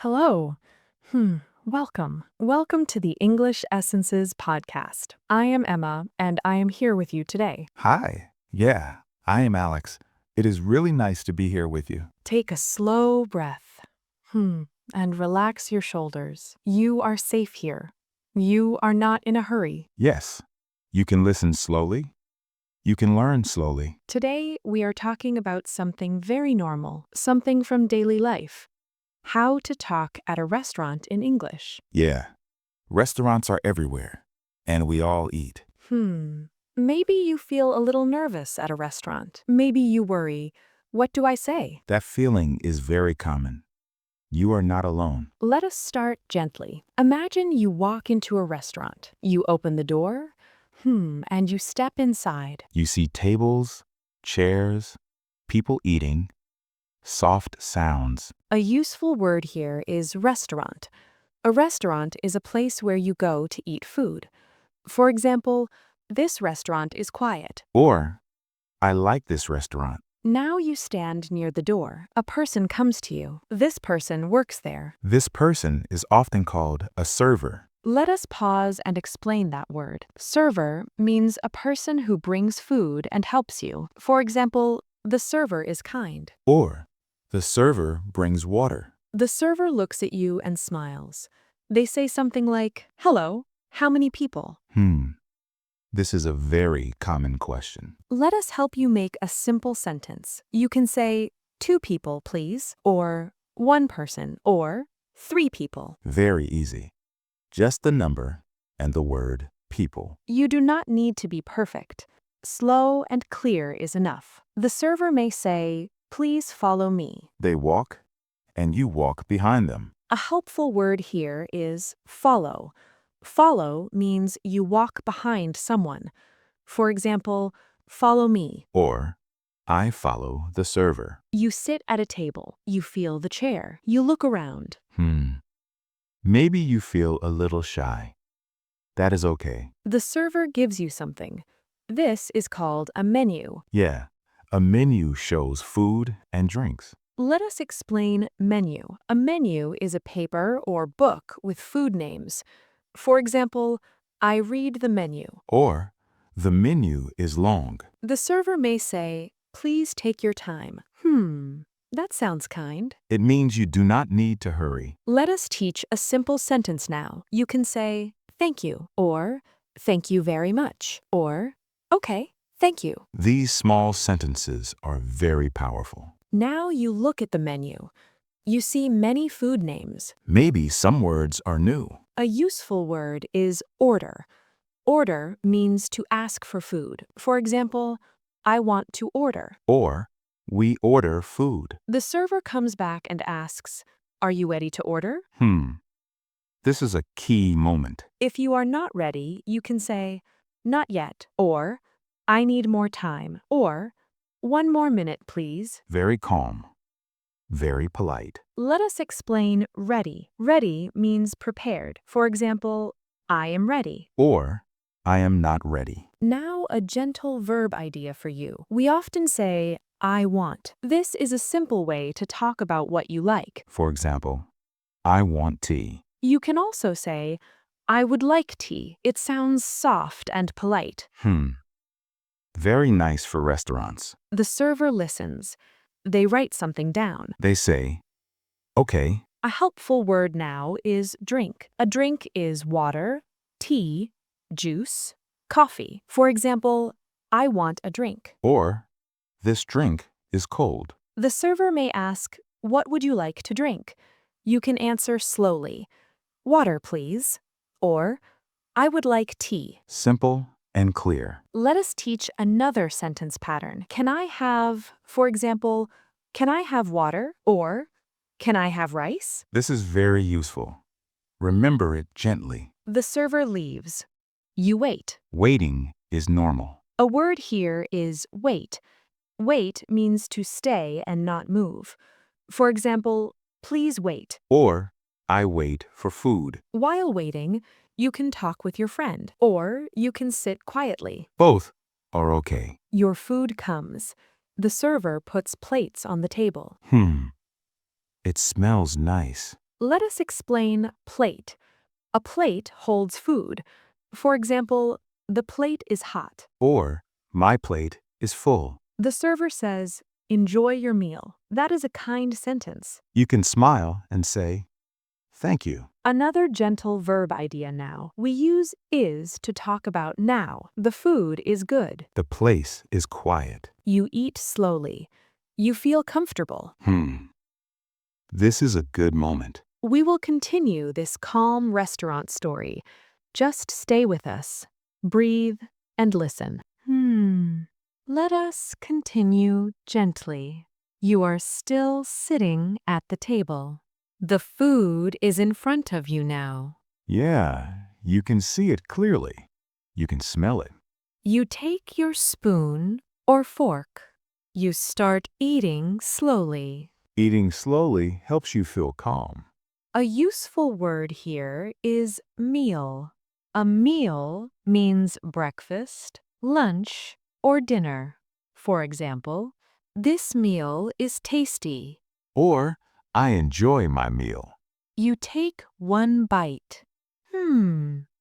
Hello. Welcome. Welcome to the English Essences podcast. I am Emma, and I am here with you today. Hi. Yeah, I am Alex. It is really nice to be here with you. Take a slow breath. And relax your shoulders. You are safe here. You are not in a hurry. Yes, you can listen slowly. You can learn slowly. Today, we are talking about something very normal, something from daily life. How to talk at a restaurant in English. Yeah, restaurants are everywhere, and we all eat. Maybe you feel a little nervous at a restaurant. Maybe you worry, what do I say? That feeling is very common. You are not alone. Let us start gently. Imagine you walk into a restaurant. You open the door, and you step inside. You see tables, chairs, people eating, soft sounds. A useful word here is restaurant. A restaurant is a place where you go to eat food. For example, this restaurant is quiet. Or, I like this restaurant. Now you stand near the door. A person comes to you. This person works there. This person is often called a server. Let us pause and explain that word. Server means a person who brings food and helps you. For example, the server is kind. Or, the server brings water. The server looks at you and smiles. They say something like, "Hello, how many people?" This is a very common question. Let us help you make a simple sentence. You can say, 2 people, please, or 1 person, or 3 people. Very easy. Just the number and the word people. You do not need to be perfect. Slow and clear is enough. The server may say, "Please follow me." They walk, and you walk behind them. A helpful word here is follow. Follow means you walk behind someone. For example, follow me. Or, I follow the server. You sit at a table. You feel the chair. You look around. Maybe you feel a little shy. That is okay. The server gives you something. This is called a menu. Yeah, a menu shows food and drinks. Let us explain menu. A menu is a paper or book with food names. For example, I read the menu. Or, the menu is long. The server may say, "Please take your time." That sounds kind. It means you do not need to hurry. Let us teach a simple sentence now. You can say, "Thank you," or "Thank you very much," or "Okay, thank you." These small sentences are very powerful. Now you look at the menu. You see many food names. Maybe some words are new. A useful word is order. Order means to ask for food. For example, I want to order. Or, we order food. The server comes back and asks, "Are you ready to order?" This is a key moment. If you are not ready, you can say, "Not yet," or "I need more time," or "1 more minute, please." Very calm. Very polite. Let us explain ready. Ready means prepared. For example, I am ready. Or, I am not ready. Now a gentle verb idea for you. We often say, I want. This is a simple way to talk about what you like. For example, I want tea. You can also say, I would like tea. It sounds soft and polite. Very nice for restaurants. The server listens. They write something down. They say, okay. A helpful word now is drink. A drink is water, tea, juice, coffee. For example, I want a drink. Or, this drink is cold. The server may ask, what would you like to drink? You can answer slowly, water, please. Or, I would like tea. Simple and clear. Let us teach another sentence pattern. Can I have, for example, can I have water? Or, can I have rice? This is very useful. Remember it gently. The server leaves. You wait. Waiting is normal. A word here is wait. Wait means to stay and not move. For example, please wait. Or, I wait for food. While waiting, you can talk with your friend, or you can sit quietly. Both are okay. Your food comes. The server puts plates on the table. It smells nice. Let us explain plate. A plate holds food. For example, the plate is hot. Or, my plate is full. The server says, "Enjoy your meal." That is a kind sentence. You can smile and say, thank you. Another gentle verb idea now. We use is to talk about now. The food is good. The place is quiet. You eat slowly. You feel comfortable. This is a good moment. We will continue this calm restaurant story. Just stay with us. Breathe and listen. Let us continue gently. You are still sitting at the table. The food is in front of you now. Yeah, you can see it clearly. You can smell it. You take your spoon or fork. You start eating slowly. Eating slowly helps you feel calm. A useful word here is meal. A meal means breakfast, lunch, or dinner. For example, this meal is tasty. Or, I enjoy my meal. You take one bite.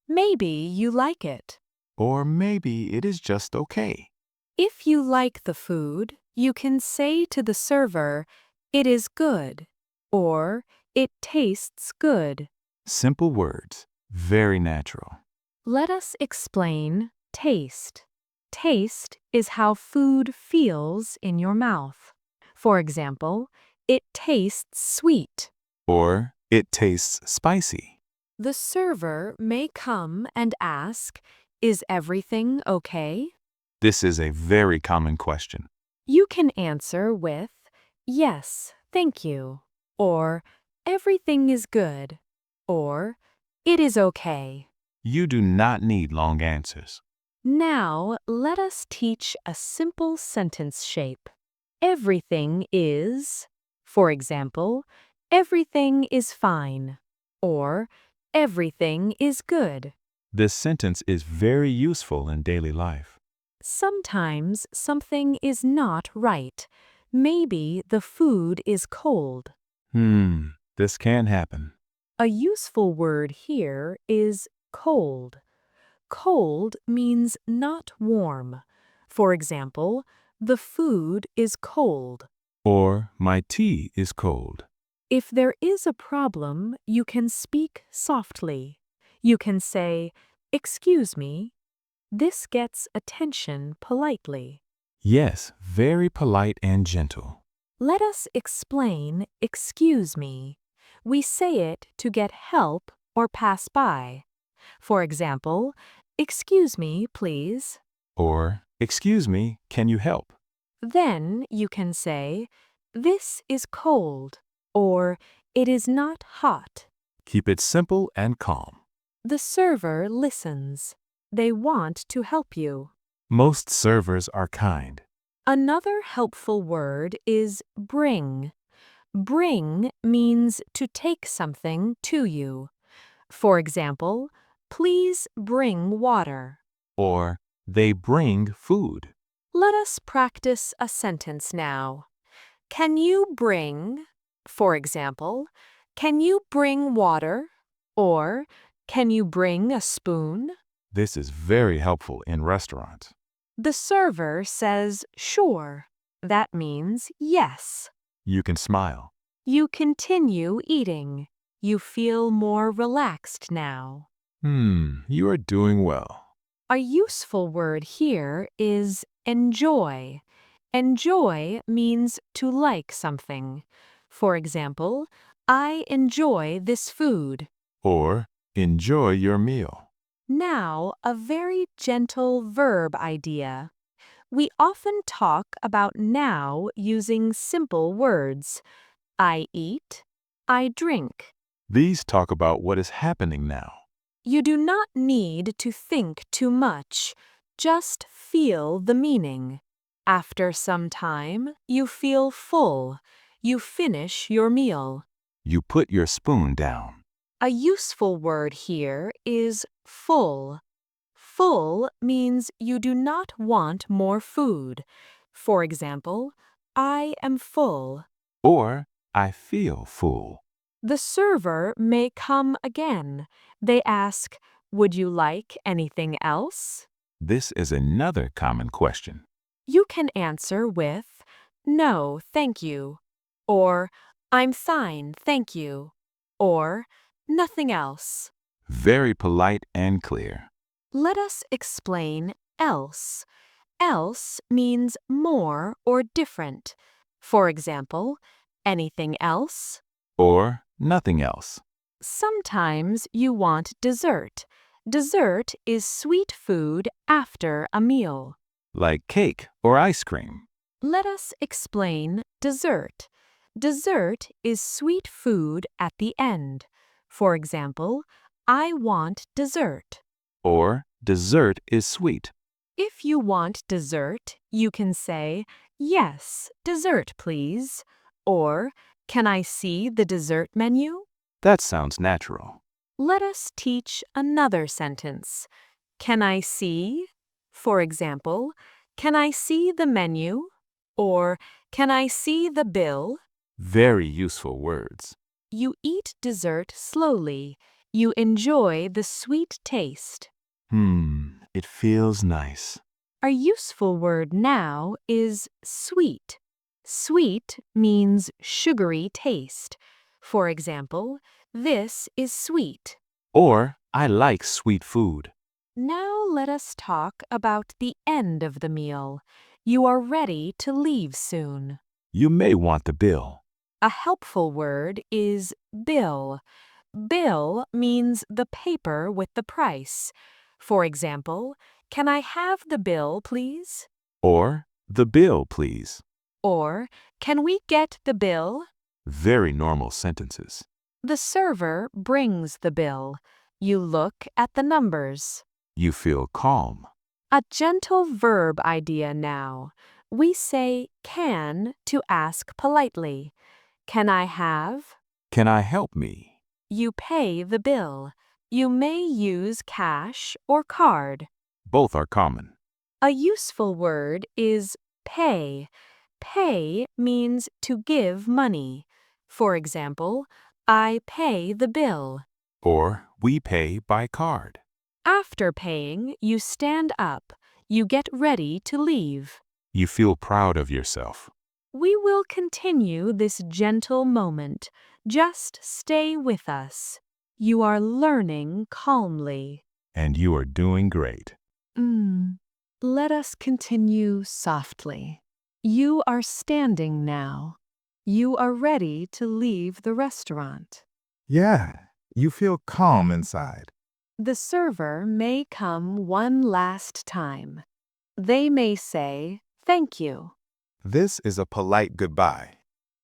Maybe you like it. Or maybe it is just okay. If you like the food, you can say to the server, "It is good," or "It tastes good." Simple words, very natural. Let us explain taste. Taste is how food feels in your mouth. For example, it tastes sweet. Or, it tastes spicy. The server may come and ask, "Is everything okay?" This is a very common question. You can answer with, "Yes, thank you," or "Everything is good," or "It is okay." You do not need long answers. Now, let us teach a simple sentence shape. Everything is, for example, everything is fine, or everything is good. This sentence is very useful in daily life. Sometimes something is not right. Maybe the food is cold. This can happen. A useful word here is cold. Cold means not warm. For example, the food is cold. Or, my tea is cold. If there is a problem, you can speak softly. You can say, "Excuse me." This gets attention politely. Yes, very polite and gentle. Let us explain "excuse me." We say it to get help or pass by. For example, "Excuse me, please." Or, excuse me, can you help? Then you can say, "This is cold," or "It is not hot." Keep it simple and calm. The server listens. They want to help you. Most servers are kind. Another helpful word is bring. Bring means to take something to you. For example, "Please bring water." Or, they bring food. Let us practice a sentence now. Can you bring, for example, "Can you bring water?" Or "Can you bring a spoon?" This is very helpful in restaurants. The server says, "Sure." That means yes. You can smile. You continue eating. You feel more relaxed now. You are doing well. A useful word here is enjoy. Enjoy means to like something. For example, "I enjoy this food." Or, enjoy your meal. Now, a very gentle verb idea. We often talk about now using simple words. I eat, I drink. These talk about what is happening now. You do not need to think too much. Just feel the meaning. After some time, you feel full. You finish your meal. You put your spoon down. A useful word here is full. Full means you do not want more food. For example, "I am full." Or, I feel full. The server may come again. They ask, "Would you like anything else?" This is another common question. You can answer with, "No, thank you," or "I'm fine, thank you," or "Nothing else." Very polite and clear. Let us explain else. Else means more or different. For example, anything else? Or nothing else. Sometimes you want dessert. Dessert is sweet food after a meal. Like cake or ice cream. Let us explain dessert. Dessert is sweet food at the end. For example, I want dessert. Or dessert is sweet. If you want dessert, you can say, "Yes, dessert, please." Or, "Can I see the dessert menu?" That sounds natural. Let us teach another sentence. Can I see? For example, can I see the menu? Or, can I see the bill? Very useful words. You eat dessert slowly. You enjoy the sweet taste. It feels nice. A useful word now is sweet. Sweet means sugary taste. For example, this is sweet. Or I like sweet food. Now let us talk about the end of the meal. You are ready to leave soon. You may want the bill. A helpful word is bill. Bill means the paper with the price. For example, "Can I have the bill, please?" Or the bill, please. Or, "Can we get the bill?" Very normal sentences. The server brings the bill. You look at the numbers. You feel calm. A gentle verb idea now. We say can to ask politely. Can I have? Can I help me? You pay the bill. You may use cash or card. Both are common. A useful word is pay. Pay means to give money. For example, I pay the bill. Or we pay by card. After paying, you stand up. You get ready to leave. You feel proud of yourself. We will continue this gentle moment. Just stay with us. You are learning calmly. And you are doing great. Let us continue softly. You are standing now. You are ready to leave the restaurant. Yeah, you feel calm inside. The server may come one last time. They may say, "Thank you." This is a polite goodbye.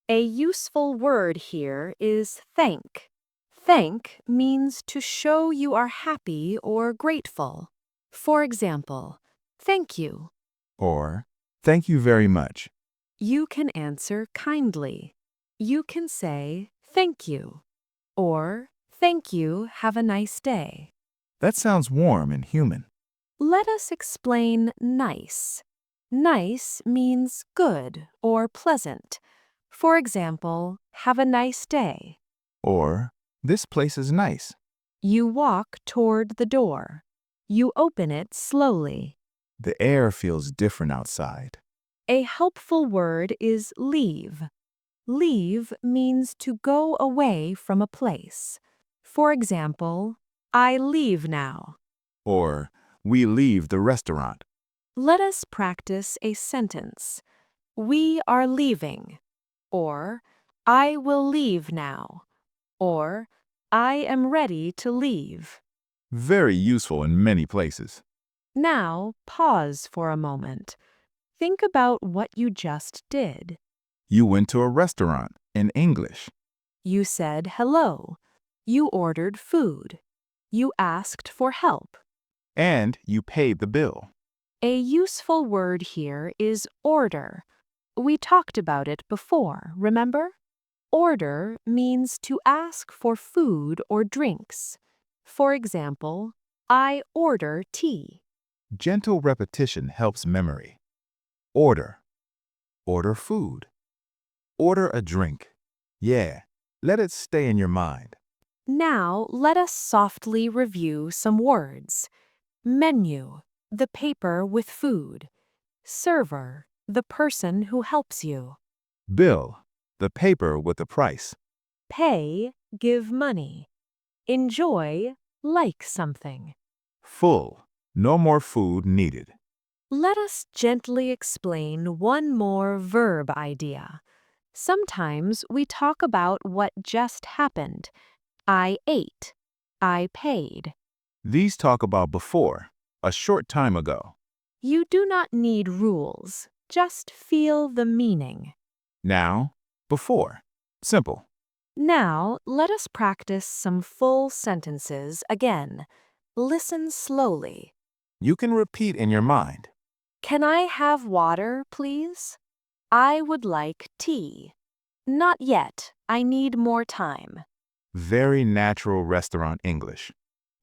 A useful word here is thank. Thank means to show you are happy or grateful. For example, "Thank you." Or, thank you very much. You can answer kindly. You can say, "Thank you." Or, "Thank you, have a nice day." That sounds warm and human. Let us explain nice. Nice means good or pleasant. For example, "Have a nice day." Or, this place is nice. You walk toward the door. You open it slowly. The air feels different outside. A helpful word is leave. Leave means to go away from a place. For example, "I leave now." Or, we leave the restaurant. Let us practice a sentence. We are leaving. Or, I will leave now. Or, I am ready to leave. Very useful in many places. Now, pause for a moment. Think about what you just did. You went to a restaurant in English. You said hello. You ordered food. You asked for help. And you paid the bill. A useful word here is order. We talked about it before, remember? Order means to ask for food or drinks. For example, "I order tea." Gentle repetition helps memory. Order. Order food. Order a drink. Yeah, Let it stay in your mind. Now, let us softly review some words. Menu, the paper with food. Server, the person who helps you. Bill, the paper with the price. Pay, give money. Enjoy, like something. Full, no more food needed. Let us gently explain one more verb idea. Sometimes we talk about what just happened. I ate. I paid. These talk about before, a short time ago. You do not need rules. Just feel the meaning. Now, before. Simple. Now, let us practice some full sentences again. Listen slowly. You can repeat in your mind. Can I have water, please? I would like tea. Not yet. I need more time. Very natural restaurant English.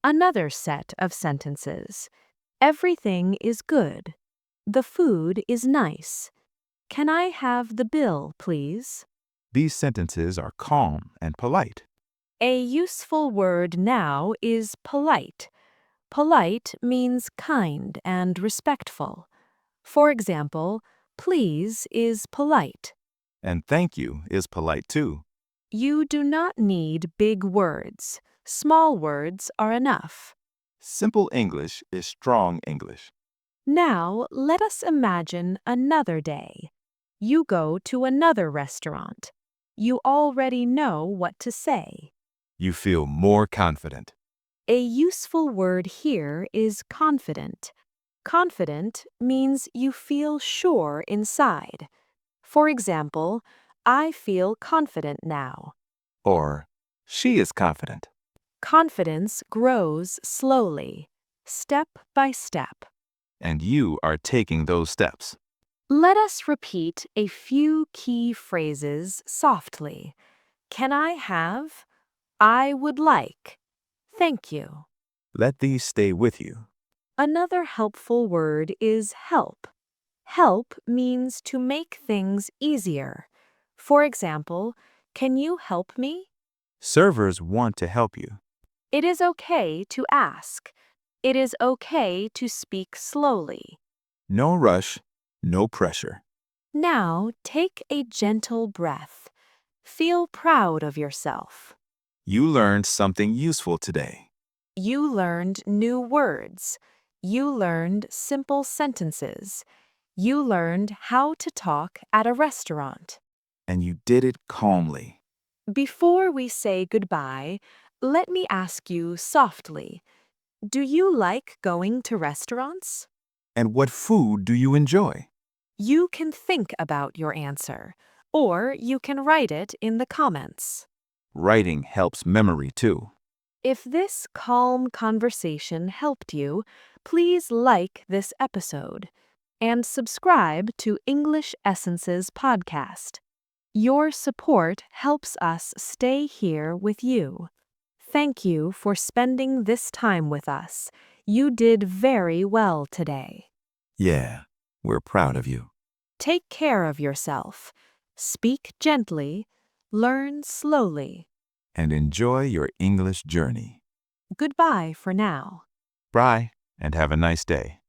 Another set of sentences. Everything is good. The food is nice. Can I have the bill, please? These sentences are calm and polite. A useful word now is polite. Polite means kind and respectful. For example, please is polite. And thank you is polite too. You do not need big words. Small words are enough. Simple English is strong English. Now, let us imagine another day. You go to another restaurant. You already know what to say. You feel more confident. A useful word here is confident. Confident means you feel sure inside. For example, I feel confident now. Or, she is confident. Confidence grows slowly, step by step. And you are taking those steps. Let us repeat a few key phrases softly. Can I have? I would like. Thank you. Let these stay with you. Another helpful word is help. Help means to make things easier. For example, can you help me? Servers want to help you. It is okay to ask. It is okay to speak slowly. No rush, no pressure. Now take a gentle breath. Feel proud of yourself. You learned something useful today. You learned new words. You learned simple sentences. You learned how to talk at a restaurant. And you did it calmly. Before we say goodbye, let me ask you softly, do you like going to restaurants? And what food do you enjoy? You can think about your answer, or you can write it in the comments. Writing helps memory too. If this calm conversation helped you, please like this episode and subscribe to English Essences podcast. Your support helps us stay here with you. Thank you for spending this time with us. You did very well today. Yeah, we're proud of you. Take care of yourself. Speak gently. Learn slowly. And enjoy your English journey. Goodbye for now. Bye, and have a nice day.